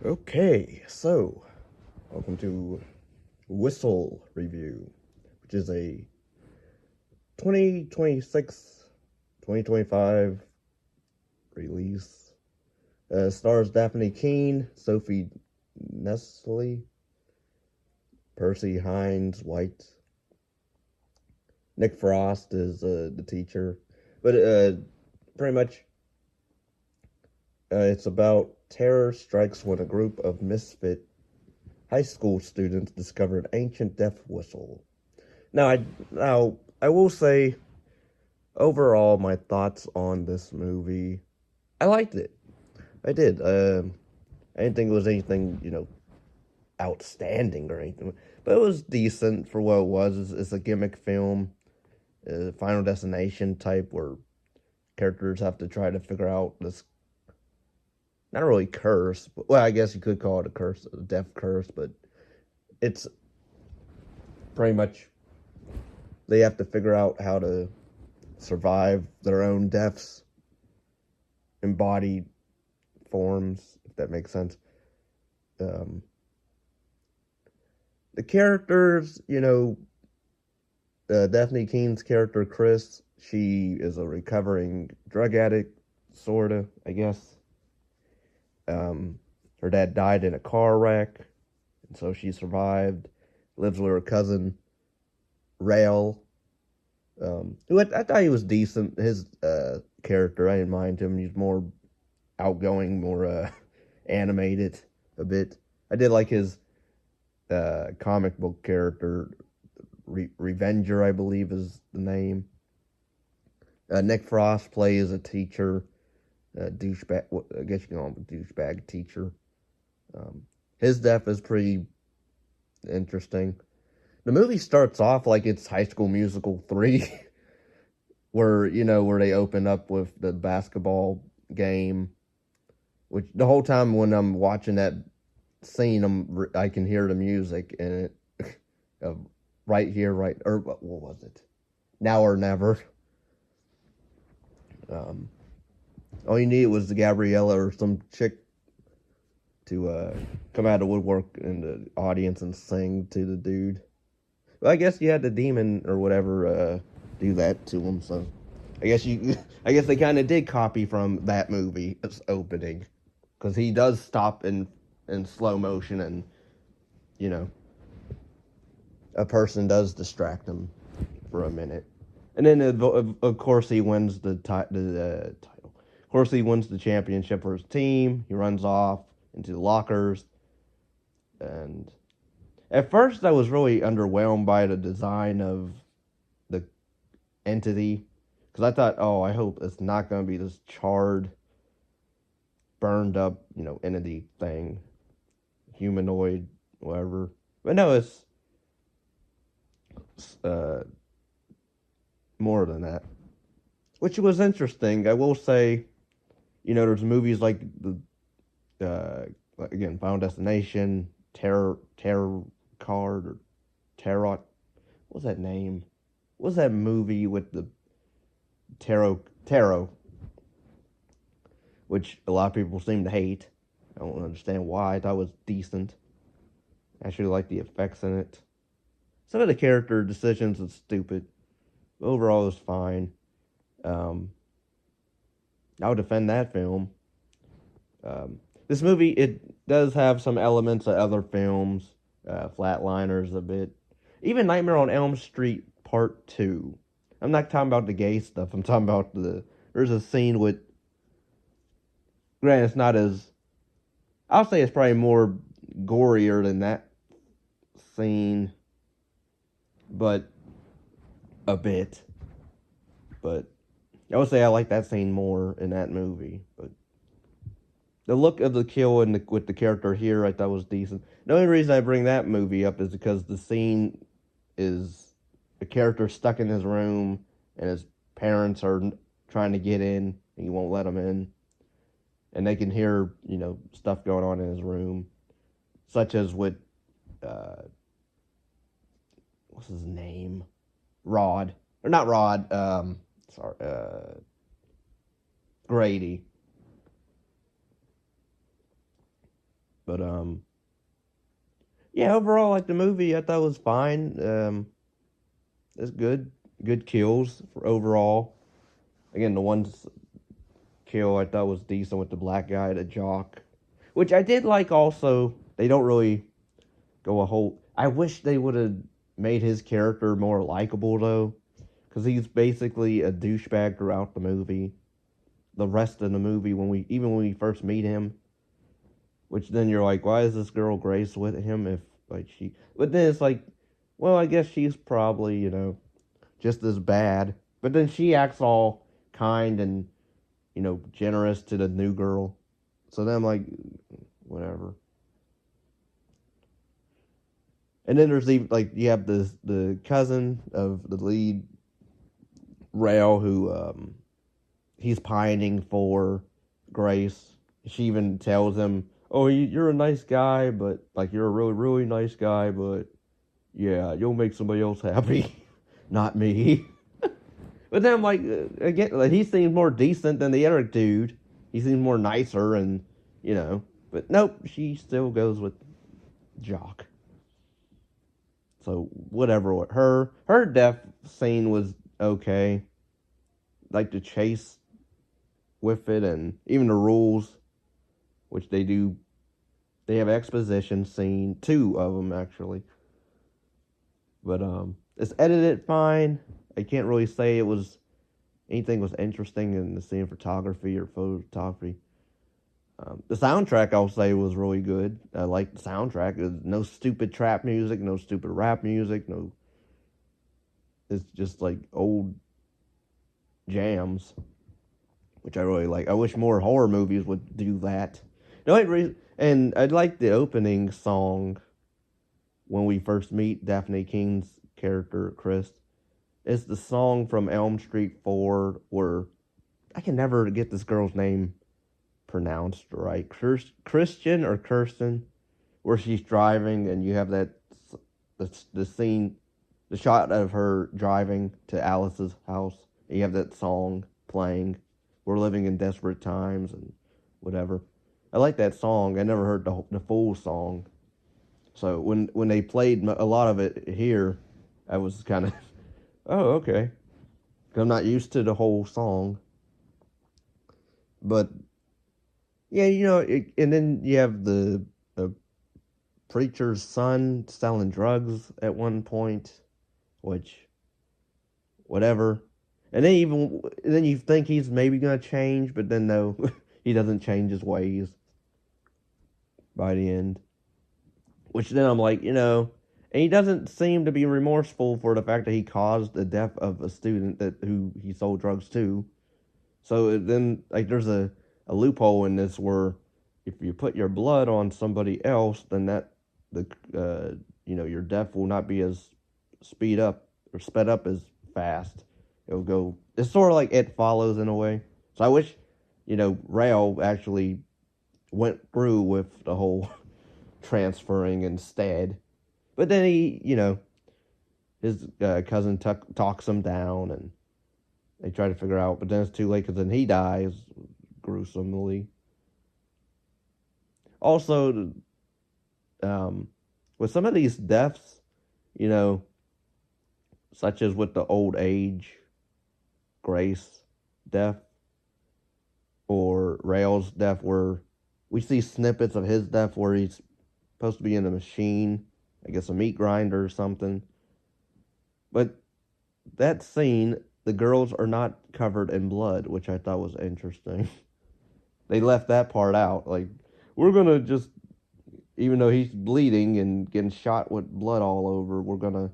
Okay, so welcome to Whistle Review, which is a 2026 2025 release. Stars Daphne Keene, Sophie Nestle, Percy Hines White. Nick Frost is the teacher. But pretty much it's about terror strikes when a group of misfit high school students discover an ancient death whistle. Now I will say overall my thoughts on this movie. I liked it. I did. I didn't think it was anything outstanding or anything, but it was decent for what it was. It's a gimmick film, Final Destination type, where characters have to try to figure out this not really curse, but well, I guess you could call it a curse, a death curse, but it's pretty much they have to figure out how to survive their own deaths, embodied forms, if that makes sense. Um, the characters, Daphne Keene's character, Chris, she is a recovering drug addict, sorta, I guess. Her dad died in a car wreck, and so she survived. Lives with her cousin, Rail, who I thought he was decent. His character, I didn't mind him. He's more outgoing, more animated a bit. I did like his comic book character, Revenger, I believe is the name. Nick Frost plays a teacher, douchebag. I guess you can call him a douchebag teacher. Um, his death is pretty interesting. The movie starts off like it's High School Musical 3, where they open up with the basketball game, which the whole time when I'm watching that scene, I can hear the music and it, right here, right, or what was it? Now or Never. Um, all you needed was the Gabriella or some chick to come out of woodwork in the audience and sing to the dude. Well, I guess you had the demon or whatever do that to him. So I guess they kind of did copy from that movie opening, because he does stop in slow motion, and you know a person does distract him for a minute, and then of course he wins the title. Of course he wins the championship for his team. He runs off into the lockers, and at first I was really underwhelmed by the design of the entity, because I thought, oh, I hope it's not going to be this charred, burned up, entity thing, humanoid, whatever. But no, it's uh, more than that, which was interesting. I will say, there's movies like again, Final Destination, Terror Card, or Tarot. What's that name? What's that movie with the Tarot, which a lot of people seem to hate. I don't understand why. I thought it was decent. I actually like the effects in it. Some of the character decisions are stupid. Overall, it was fine. Um, I would defend that film. This movie, it does have some elements of other films, Flatliners a bit. Even Nightmare on Elm Street Part 2. I'm not talking about the gay stuff. I'm talking about there's a scene with, granted, it's not as, I'll say it's probably more gorier than that scene, but a bit. But I would say I like that scene more in that movie. But the look of the kill with the character here, I thought was decent. The only reason I bring that movie up is because the scene is a character stuck in his room, and his parents are trying to get in, and he won't let them in, and they can hear stuff going on in his room, such as with uh, what's his name, Rod, or not Rod, sorry, Grady. But yeah, overall, like the movie, I thought was fine. It's good, good kills for overall. Again, the one kill I thought was decent with the black guy, the jock, which I did like. Also, they don't really go a whole. I wish they would have made his character more likable though, because he's basically a douchebag throughout the movie. The rest of the movie, when we first meet him, which then you're like, why is this girl Grace with him if like she? But then it's like, well, I guess she's probably just as bad. But then she acts all kind and generous to the new girl. So then I'm like, whatever. And then there's even like you have the cousin of the lead Rail who he's pining for Grace. She even tells him, "Oh, you're a nice guy, but like you're a really really nice guy, but yeah, you'll make somebody else happy, not me." But then I'm like, again, like, he seems more decent than the other dude. He seems more nicer, and you know. But nope, she still goes with Jock. So whatever. Her death scene was okay. Like the chase with it, and even the rules, which they do. They have exposition scene, two of them actually. But it's edited fine. I can't really say it was anything was interesting in the cinematography or photography. The soundtrack I'll say was really good. I like the soundtrack. There's no stupid trap music, no stupid rap music, no. It's just like old jams, which I really like. I wish more horror movies would do that. And I like the opening song when we first meet Daphne King's character Chris. It's the song from Elm Street 4 where I can never get this girl's name pronounced right. Christian or Kirsten, where she's driving and you have the scene, the shot of her driving to Alice's house. And you have that song playing. We're living in desperate times and whatever. I like that song. I never heard the full song. So when they played a lot of it here, I was kind of, oh, okay. 'Cause I'm not used to the whole song. But yeah, and then you have the preacher's son selling drugs at one point, which whatever. And then you think he's maybe gonna change, but then no, he doesn't change his ways by the end. Which then I'm like, and he doesn't seem to be remorseful for the fact that he caused the death of a student that who he sold drugs to. So then, like, there's a loophole in this where if you put your blood on somebody else, then the your death will not be as speed up or sped up as fast. It'll go. It's sort of like It Follows in a way. So I wish, Rail actually went through with the whole transferring instead. But then his cousin talks him down, and they try to figure out. But then it's too late because then he dies gruesomely. Also, with some of these deaths, you know, such as with the old age Grace death or Rail's death, where we see snippets of his death where he's supposed to be in a machine, I guess a meat grinder or something. But that scene, the girls are not covered in blood, which I thought was interesting. They left that part out. Like, we're gonna just, even though he's bleeding and getting shot with blood all over, we're gonna,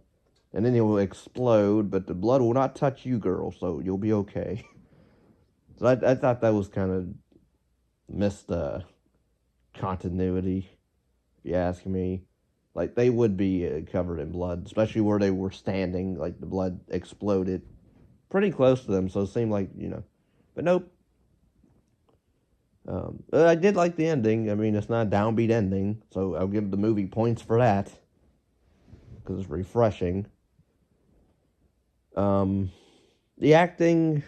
and then he will explode, but the blood will not touch you, girl, so you'll be okay. So I thought that was kind of missed continuity, if you ask me. Like, they would be covered in blood, especially where they were standing. Like, the blood exploded pretty close to them, so it seemed like, But nope. I did like the ending. I mean, it's not a downbeat ending, so I'll give the movie points for that because it's refreshing. The acting,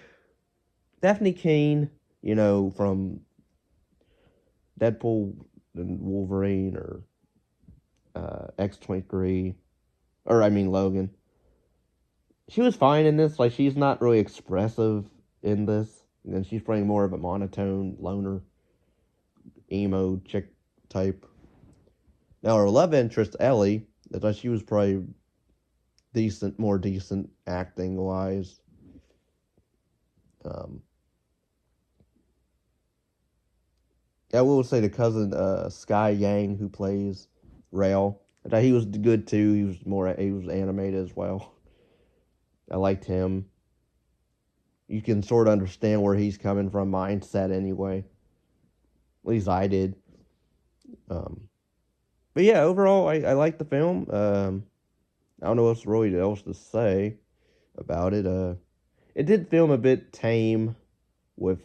Daphne Keane, from Deadpool than Wolverine or X-23, or I mean Logan. She was fine in this. Like, she's not really expressive in this, and she's playing more of a monotone loner, emo chick type. Now her love interest Ellie, I thought she was probably decent, more decent acting wise. Um, I will say the cousin Sky Yang who plays Rail. I thought he was good too. He was animated as well. I liked him. You can sort of understand where he's coming from mindset anyway. At least I did. Um, but yeah, overall I like the film. I don't know what's really else to say about it. It did film a bit tame with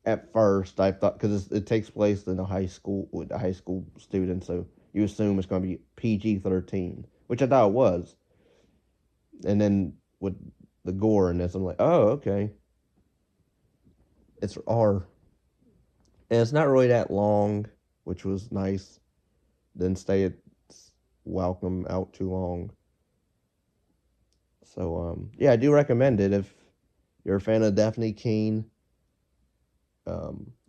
at first I thought because it takes place in a high school with a high school student, so you assume it's going to be PG-13, which I thought it was. And then with the gore in this, I'm like, oh, okay, it's R, and it's not really that long, which was nice. Didn't stay at welcome out too long. So yeah, I do recommend it if you're a fan of Daphne Keene,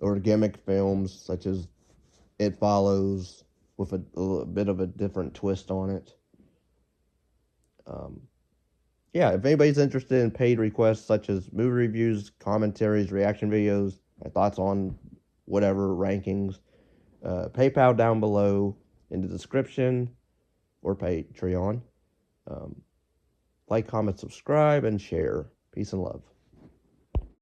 or gimmick films such as It Follows with a bit of a different twist on it. Um, yeah, if anybody's interested in paid requests such as movie reviews, commentaries, reaction videos, my thoughts on whatever rankings, PayPal down below in the description or Patreon. Um, like, comment, subscribe, and share. Peace and love.